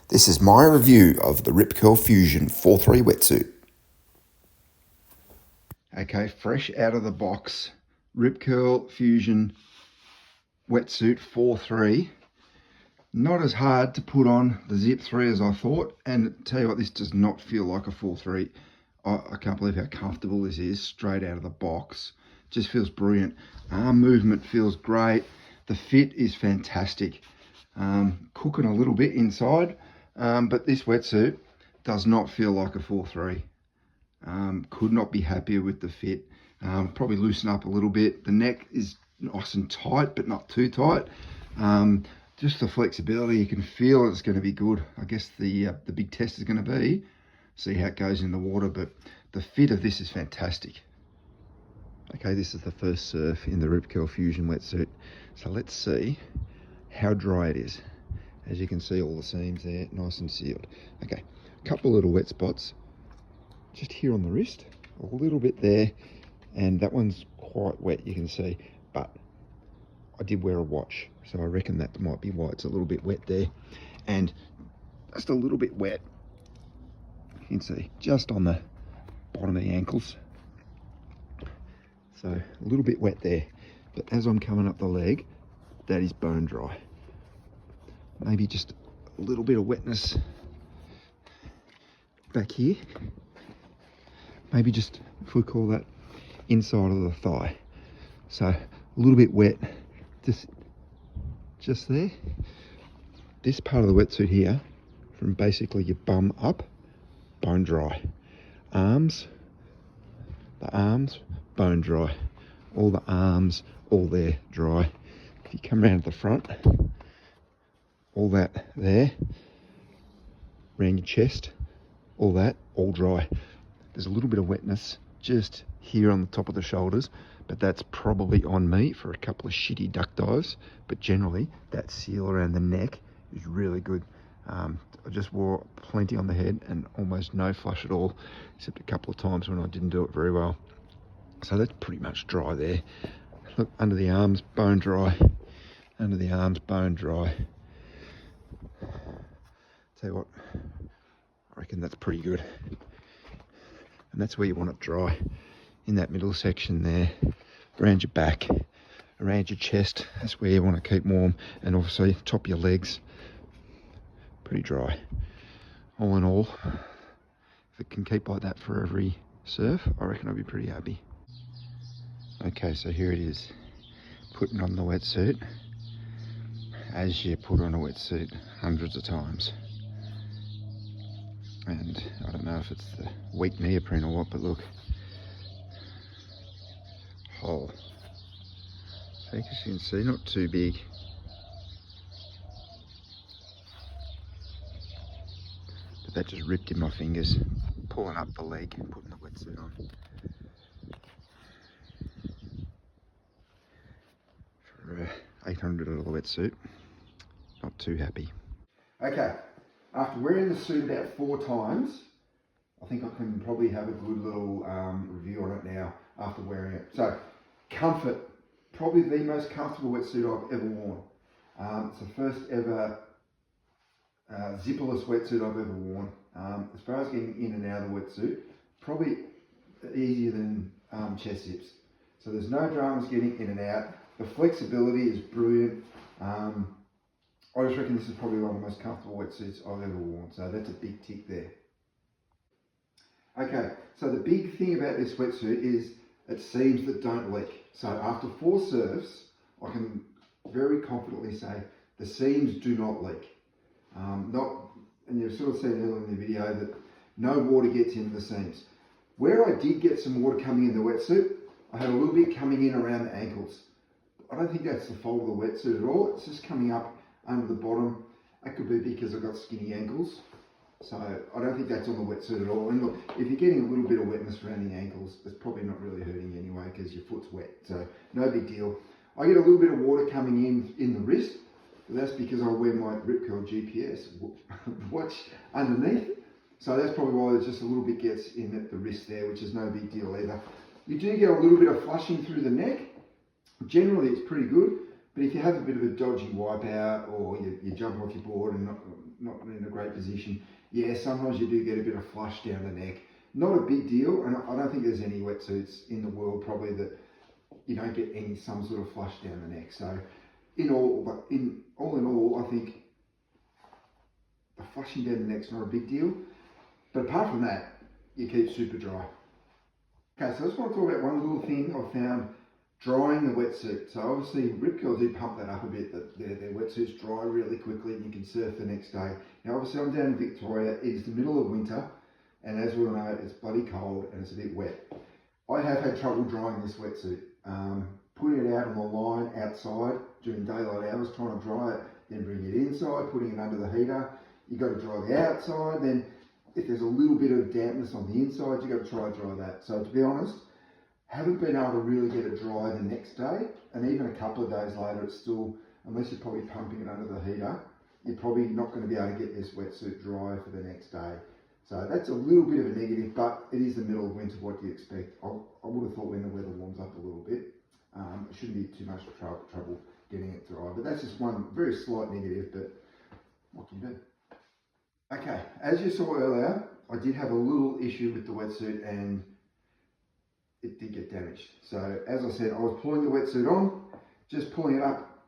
This is my review of the Ripcurl Fusion 4.3 wetsuit. Okay, fresh out of the box, Ripcurl Fusion wetsuit 4.3. Not as hard to put on the Zip 3 as I thought, and tell you what, this does not feel like a 4.3. I can't believe how comfortable this is straight out of the box. Just feels brilliant. Arm movement feels great. The fit is fantastic. Cooking a little bit inside, but this wetsuit does not feel like a 4.3. Could not be happier with the fit. Probably loosen up a little bit. The neck is nice and tight, but not too tight. Just the flexibility, you can feel it's going to be good. I guess the big test is going to be see how it goes in the water, but the fit of this is fantastic. Okay, this is the first surf in the Ripcurl Fusion wetsuit. So let's see how dry it is. As you can see, all the seams there, nice and sealed. Okay, a couple of little wet spots just here on the wrist, a little bit there, and that one's quite wet, you can see, but I did wear a watch, so I reckon that might be why it's a little bit wet there, and just a little bit wet, you can see, just on the bottom of the ankles. So a little bit wet there, but as I'm coming up the leg, that is bone dry. Maybe just a little bit of wetness back here. Maybe just, if we call that, inside of the thigh. So a little bit wet, just there. This part of the wetsuit here, from basically your bum up, bone dry. Arms, the arms, bone dry. All the arms, all there, dry. If you come around to the front, all that there, around your chest, all that, all dry. There's a little bit of wetness just here on the top of the shoulders, but that's probably on me for a couple of shitty duck dives. But generally, that seal around the neck is really good. I just wore plenty on the head and almost no flush at all, except a couple of times when I didn't do it very well. So that's pretty much dry there. Look, under the arms, bone dry. Under the arms, bone dry. Tell you what, I reckon that's pretty good. And that's where you want it dry, in that middle section there, around your back, around your chest. That's where you want to keep warm, and obviously top of your legs, pretty dry. All in all, if it can keep like that for every surf, I reckon I'll be pretty happy. Okay, so here it is, putting on the wetsuit, as you put on a wetsuit hundreds of times. And I don't know if it's the weak neoprene or what, but look, hole. So as you can see, not too big. But that just ripped in my fingers, pulling up the leg and putting the wetsuit on. For a $800 wetsuit, not too happy. Okay. After wearing the suit about 4 times, I think I can probably have a good little review on it now after wearing it. So, comfort, probably the most comfortable wetsuit I've ever worn. It's the first ever zipperless wetsuit I've ever worn. As far as getting in and out of the wetsuit, probably easier than chest zips. So there's no dramas getting in and out. The flexibility is brilliant. I just reckon this is probably one of the most comfortable wetsuits I've ever worn, so that's a big tick there. Okay, so the big thing about this wetsuit is it's seams that don't leak. So after 4 surfs, I can very confidently say the seams do not leak. And you've sort of seen earlier in the video that no water gets into the seams. Where I did get some water coming in the wetsuit, I had a little bit coming in around the ankles. I don't think that's the fault of the wetsuit at all. It's just coming up under the bottom. That could be because I've got skinny ankles. So I don't think that's on the wetsuit at all. And look, if you're getting a little bit of wetness around the ankles, it's probably not really hurting you anyway because your foot's wet. So no big deal. I get a little bit of water coming in the wrist, but that's because I wear my Ripcurl GPS watch underneath. So that's probably why there's just a little bit gets in at the wrist there, which is no big deal either. You do get a little bit of flushing through the neck. Generally it's pretty good. But if you have a bit of a dodgy wipeout or you jump off your board and not in a great position. Yeah, sometimes you do get a bit of flush down the neck. Not a big deal, and I don't think there's any wetsuits in the world probably that you don't get some sort of flush down the neck. So in all in all, I think the flushing down the neck's not a big deal. But apart from that, you keep super dry. Okay, so I just want to talk about one little thing I found drying the wetsuit. So obviously Ripcurl do pump that up a bit, that their wetsuits dry really quickly and you can surf the next day. Now obviously I'm down in Victoria, it is the middle of winter, and as we all know, it's bloody cold and it's a bit wet. I have had trouble drying this wetsuit. Putting it out on the line outside during daylight hours, trying to dry it, then bring it inside, putting it under the heater. You've got to dry the outside, then if there's a little bit of dampness on the inside, you've got to try to dry that. So to be honest, haven't been able to really get it dry the next day, and even a couple of days later, it's still, unless you're probably pumping it under the heater, you're probably not going to be able to get this wetsuit dry for the next day. So that's a little bit of a negative, but it is the middle of winter, what do you expect? I would have thought when the weather warms up a little bit, it shouldn't be too much trouble getting it dry. But that's just one very slight negative, but what can you do? Okay, as you saw earlier, I did have a little issue with the wetsuit and it did get damaged. So as I said, I was pulling the wetsuit on, just pulling it up,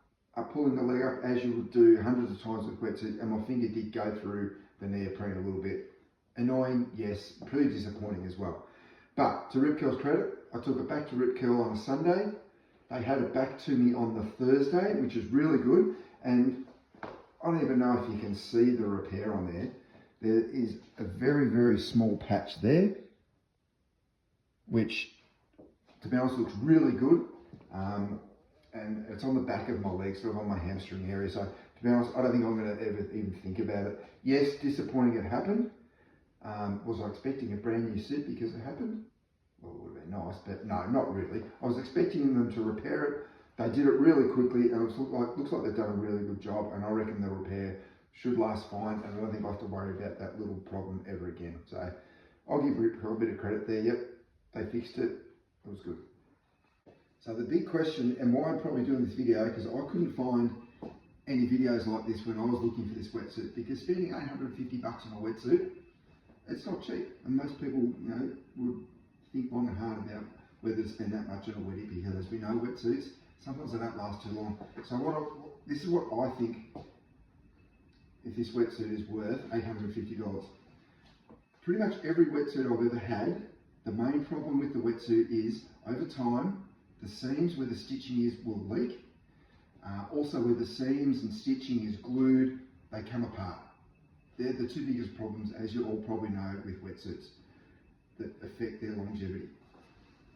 pulling the leg up as you would do hundreds of times with wetsuits, and my finger did go through the neoprene a little bit. Annoying, yes, pretty disappointing as well. But to Ripcurl's credit, I took it back to Ripcurl on a Sunday. They had it back to me on the Thursday, which is really good. And I don't even know if you can see the repair on there. There is a very, very small patch there, which, to be honest, looks really good. And it's on the back of my leg, sort of on my hamstring area. So to be honest, I don't think I'm going to ever even think about it. Yes, disappointing it happened. Was I expecting a brand new suit because it happened? Well, it would have been nice, but no, not really. I was expecting them to repair it. They did it really quickly, and it looks like they've done a really good job, and I reckon the repair should last fine, and I don't think I have to worry about that little problem ever again. So I'll give Ripcurl a bit of credit there. Yep, they fixed it. It was good. So the big question, and why I'm probably doing this video, because I couldn't find any videos like this when I was looking for this wetsuit, because spending $850 on a wetsuit, it's not cheap, and most people, you know, would think long and hard about whether to spend that much on a wettie, because as we know, wetsuits, sometimes they don't last too long. So this is what I think, if this wetsuit is worth $850. Pretty much every wetsuit I've ever had, the main problem with the wetsuit is, over time, the seams where the stitching is will leak. Also where the seams and stitching is glued, they come apart. They're the two biggest problems, as you all probably know, with wetsuits that affect their longevity.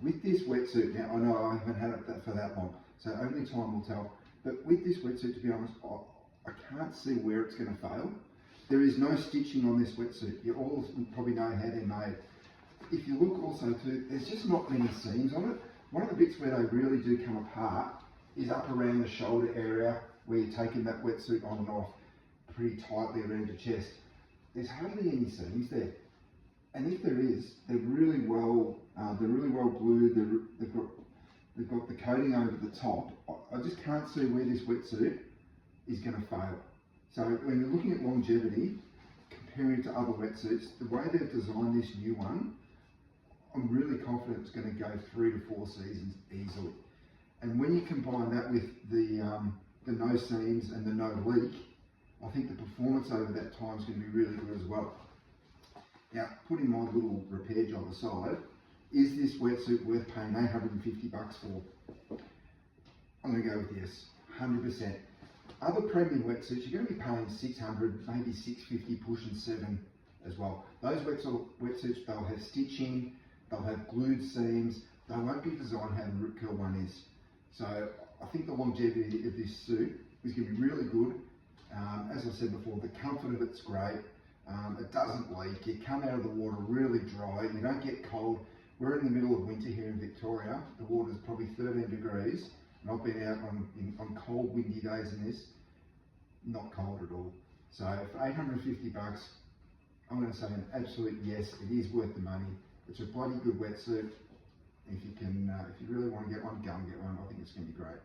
With this wetsuit, now I know I haven't had it for that long, so only time will tell, but with this wetsuit, to be honest, I can't see where it's going to fail. There is no stitching on this wetsuit. You all probably know how they're made. If you look also too, there's just not many seams on it. One of the bits where they really do come apart is up around the shoulder area, where you're taking that wetsuit on and off pretty tightly around your chest. There's hardly any seams there, and if there is, they're really well glued. They've got the coating over the top. I just can't see where this wetsuit is going to fail. So when you're looking at longevity, comparing to other wetsuits, the way they've designed this new one, I'm really confident it's going to go 3 to 4 seasons easily. And when you combine that with the no seams and the no leak, I think the performance over that time is going to be really good as well. Now, putting my little repair job aside, is this wetsuit worth paying $850 for? I'm going to go with yes, 100%. Other premium wetsuits, you're going to be paying $600, maybe $650, pushing $7 as well. Those wetsuits, they'll have stitching, they'll have glued seams, they won't be designed how the Ripcurl one is. So I think the longevity of this suit is going to be really good. As I said before, the comfort of it's great. It doesn't leak. You come out of the water really dry. You don't get cold. We're in the middle of winter here in Victoria. The water's probably 13 degrees. And I've been out on cold, windy days in this. Not cold at all. So for $850, I'm going to say an absolute yes. It is worth the money. It's a bloody good wetsuit. If you really want to get one, go and get one. I think it's going to be great.